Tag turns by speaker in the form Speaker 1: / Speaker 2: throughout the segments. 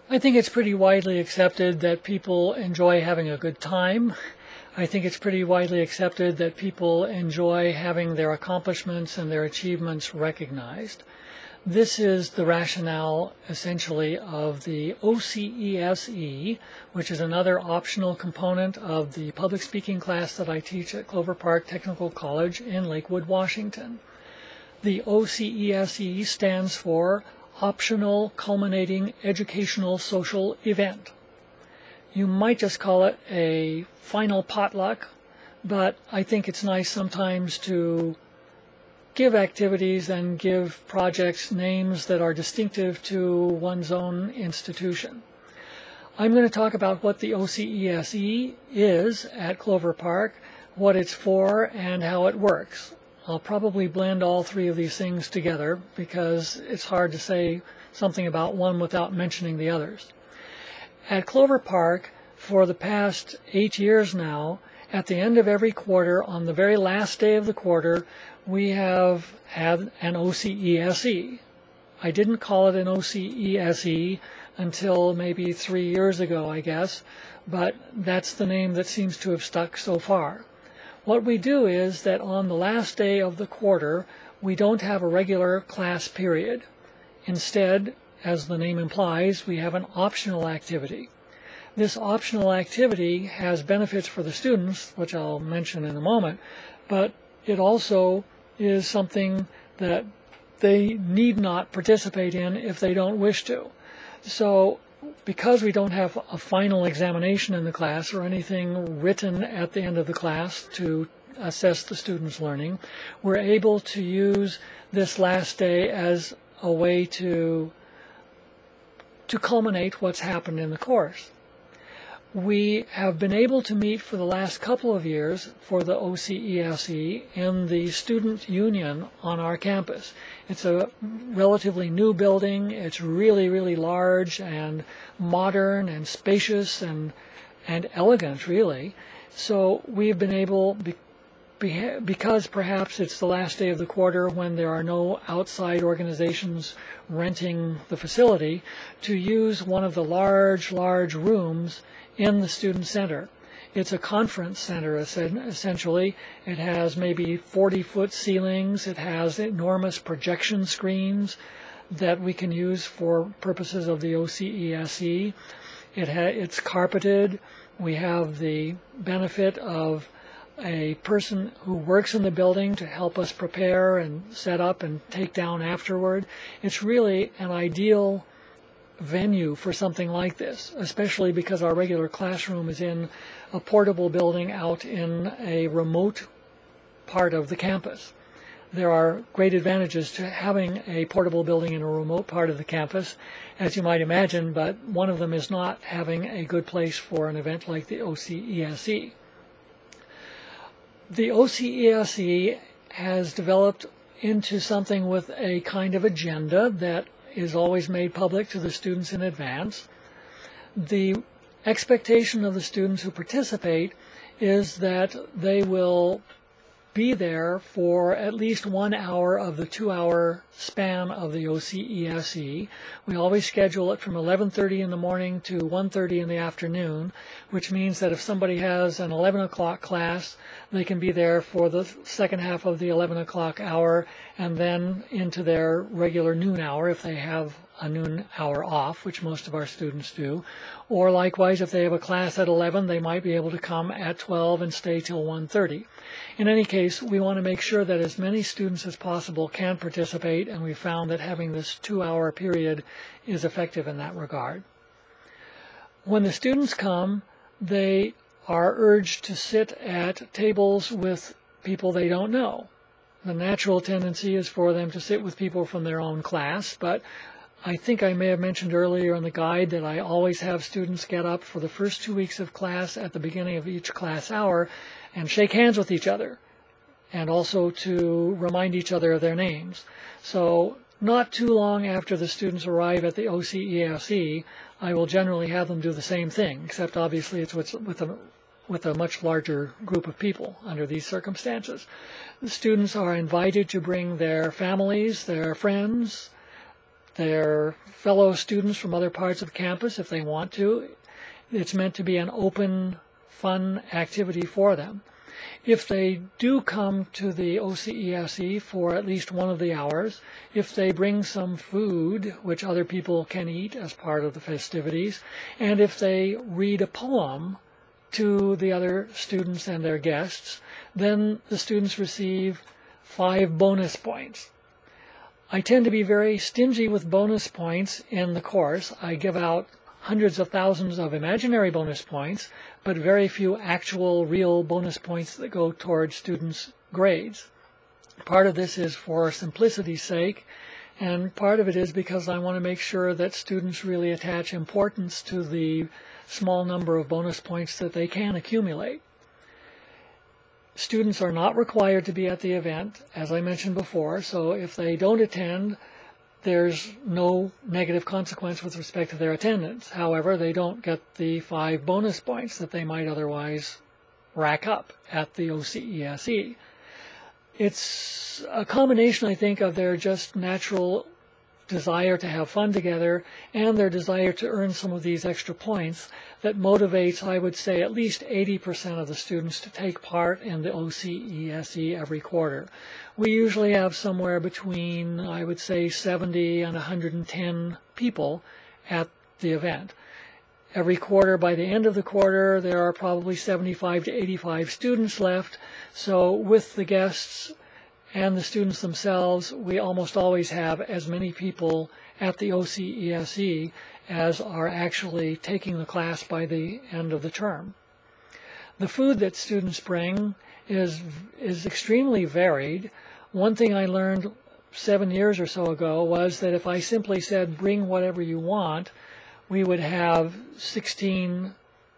Speaker 1: I think it's pretty widely accepted that people enjoy having a good time. I think it's pretty widely accepted that people enjoy having their accomplishments and their achievements recognized. This is the rationale, essentially, of the OCESE, which is another optional component of the public speaking class that I teach at Clover Park Technical College in Lakewood, Washington. The OCESE stands for Optional Culminating Educational Social Event. You might just call it a final potluck, but I think it's nice sometimes to give activities and give projects names that are distinctive to one's own institution. I'm going to talk about what the OCESE is at Clover Park, what it's for, and how it works. I'll probably blend all three of these things together because it's hard to say something about one without mentioning the others. At Clover Park, for the past 8 years now, at the end of every quarter, on the very last day of the quarter, we have had an OCESE. I didn't call it an OCESE until maybe 3 years ago, I guess, but that's the name that seems to have stuck so far. What we do is that on the last day of the quarter, we don't have a regular class period. Instead, as the name implies, we have an optional activity. This optional activity has benefits for the students, which I'll mention in a moment, but it also is something that they need not participate in if they don't wish to. So because we don't have a final examination in the class or anything written at the end of the class to assess the students' learning, we're able to use this last day as a way to culminate what's happened in the course. We have been able to meet for the last couple of years for the OCESE in the student union on our campus. It's a relatively new building. It's really, really large and modern and spacious and elegant, really. So we've been able, because perhaps it's the last day of the quarter when there are no outside organizations renting the facility, to use one of the large rooms in the student center. It's a conference center, essentially. It has maybe 40-foot ceilings. It has enormous projection screens that we can use for purposes of the OCESE. It's carpeted. We have the benefit of a person who works in the building to help us prepare and set up and take down afterward. It's really an ideal venue for something like this, especially because our regular classroom is in a portable building out in a remote part of the campus. There are great advantages to having a portable building in a remote part of the campus, as you might imagine, but one of them is not having a good place for an event like the OCESE. The OCESE has developed into something with a kind of agenda that is always made public to the students in advance. The expectation of the students who participate is that they will be there for at least 1 hour of the 2-hour span of the OCESE. We always schedule it from 11:30 in the morning to 1:30 in the afternoon, which means that if somebody has an 11 o'clock class, they can be there for the second half of the 11 o'clock hour and then into their regular noon hour if they have a noon hour off, which most of our students do. Or likewise, if they have a class at 11, they might be able to come at 12 and stay till 1:30. In any case, we want to make sure that as many students as possible can participate, and we found that having this 2-hour period is effective in that regard. When the students come, they are urged to sit at tables with people they don't know. The natural tendency is for them to sit with people from their own class, but I think I may have mentioned earlier in the guide that I always have students get up for the first 2 weeks of class at the beginning of each class hour and shake hands with each other, and also to remind each other of their names. So not too long after the students arrive at the OCESE, I will generally have them do the same thing, except obviously it's with a much larger group of people under these circumstances. The students are invited to bring their families, their friends, their fellow students from other parts of campus if they want to. It's meant to be an open, fun activity for them. If they do come to the OCESE for at least one of the hours, if they bring some food, which other people can eat as part of the festivities, and if they read a poem to the other students and their guests, then the students receive 5 bonus points. I tend to be very stingy with bonus points in the course. I give out hundreds of thousands of imaginary bonus points, but very few actual, real bonus points that go towards students' grades. Part of this is for simplicity's sake, and part of it is because I want to make sure that students really attach importance to the small number of bonus points that they can accumulate. Students are not required to be at the event, as I mentioned before, so if they don't attend, there's no negative consequence with respect to their attendance. However, they don't get the 5 bonus points that they might otherwise rack up at the OCESE. It's a combination, I think, of their just natural desire to have fun together and their desire to earn some of these extra points that motivates, I would say, at least 80% of the students to take part in the OCESE every quarter. We usually have somewhere between, I would say, 70 and 110 people at the event. Every quarter, by the end of the quarter, there are probably 75 to 85 students left. So with the guests and the students themselves, we almost always have as many people at the OCESE as are actually taking the class by the end of the term. The food that students bring is extremely varied. One thing I learned 7 years or so ago was that if I simply said, bring whatever you want, we would have 16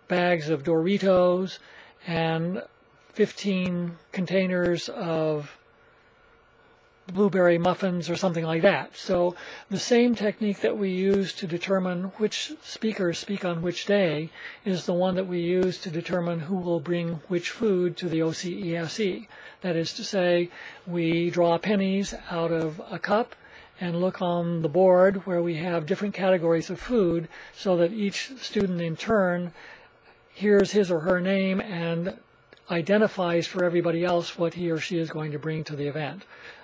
Speaker 1: bags of Doritos and 15 containers of blueberry muffins or something like that. So the same technique that we use to determine which speakers speak on which day is the one that we use to determine who will bring which food to the OCESE. That is to say, we draw pennies out of a cup and look on the board where we have different categories of food so that each student in turn hears his or her name and identifies for everybody else what he or she is going to bring to the event.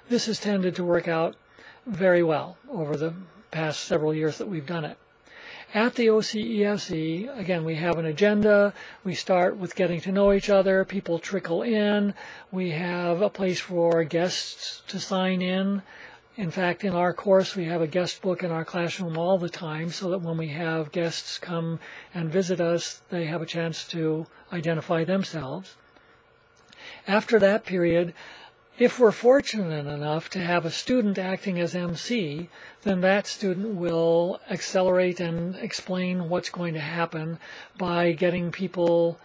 Speaker 1: This has tended to work out very well over the past several years that we've done it. At the OCESE, again, we have an agenda. We start with getting to know each other. People trickle in. We have a place for guests to sign in. In fact, in our course, we have a guest book in our classroom all the time so that when we have guests come and visit us, they have a chance to identify themselves. After that period, if we're fortunate enough to have a student acting as MC, then that student will accelerate and explain what's going to happen by getting people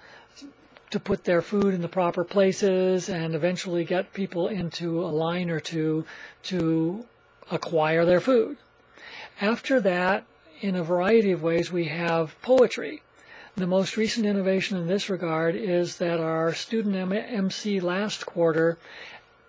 Speaker 1: to put their food in the proper places and eventually get people into a line or two to acquire their food. After that, in a variety of ways, we have poetry. The most recent innovation in this regard is that our student MC last quarter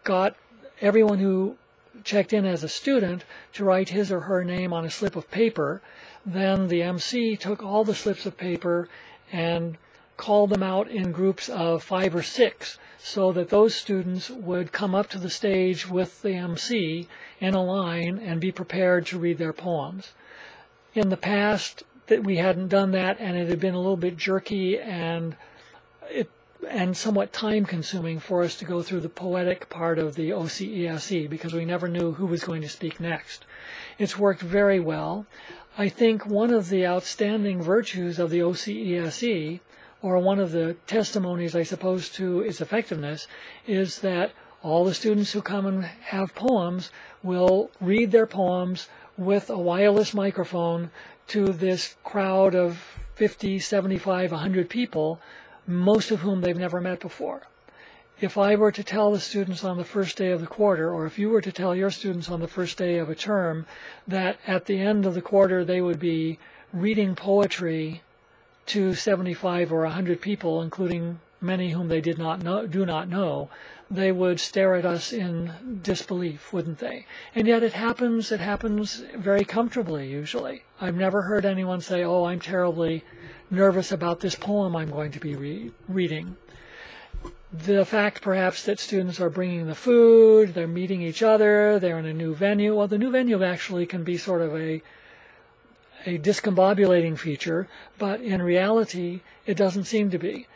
Speaker 1: got everyone who checked in as a student to write his or her name on a slip of paper. Then the MC took all the slips of paper and called them out in groups of 5 or 6 so that those students would come up to the stage with the MC in a line and be prepared to read their poems. In the past, that we hadn't done that, and it had been a little bit jerky and somewhat time-consuming for us to go through the poetic part of the OCESE because we never knew who was going to speak next. It's worked very well. I think one of the outstanding virtues of the OCESE, or one of the testimonies, I suppose, to its effectiveness, is that all the students who come and have poems will read their poems with a wireless microphone to this crowd of 50, 75, 100 people, most of whom they've never met before. If I were to tell the students on the first day of the quarter, or if you were to tell your students on the first day of a term, that at the end of the quarter they would be reading poetry to 75 or 100 people, including many whom they do not know, they would stare at us in disbelief, wouldn't they? And yet it happens very comfortably usually. I've never heard anyone say, oh, I'm terribly nervous about this poem I'm going to be reading. The fact perhaps that students are bringing the food, they're meeting each other, they're in a new venue. Well, the new venue actually can be sort of a discombobulating feature, but in reality it doesn't seem to be.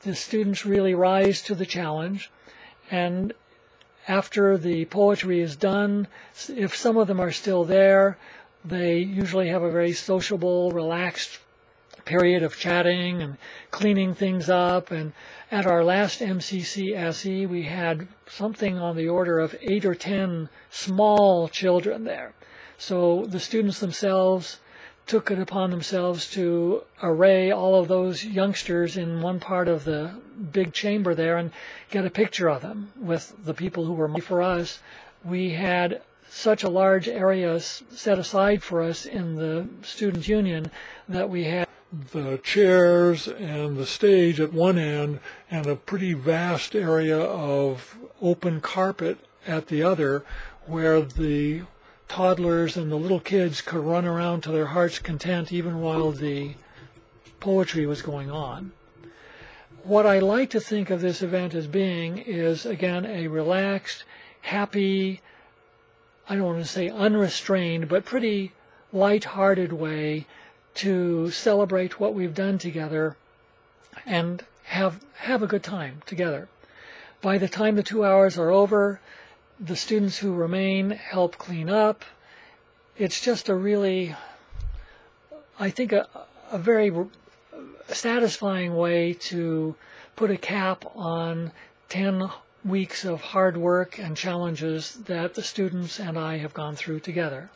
Speaker 1: The students really rise to the challenge, and after the poetry is done, if some of them are still there, they usually have a very sociable, relaxed period of chatting and cleaning things up. And at our last MCCSE, we had something on the order of 8 or 10 small children there. So the students themselves took it upon themselves to array all of those youngsters in one part of the big chamber there and get a picture of them with the people who were. For us, we had such a large area set aside for us in the student union that we had the chairs and the stage at one end and a pretty vast area of open carpet at the other, where the toddlers and the little kids could run around to their heart's content even while the poetry was going on. What I like to think of this event as being is, again, a relaxed, happy, I don't want to say unrestrained, but pretty light-hearted way to celebrate what we've done together and have a good time together. By the time the 2 hours are over, the students who remain help clean up. It's just a really, I think, a very satisfying way to put a cap on 10 weeks of hard work and challenges that the students and I have gone through together.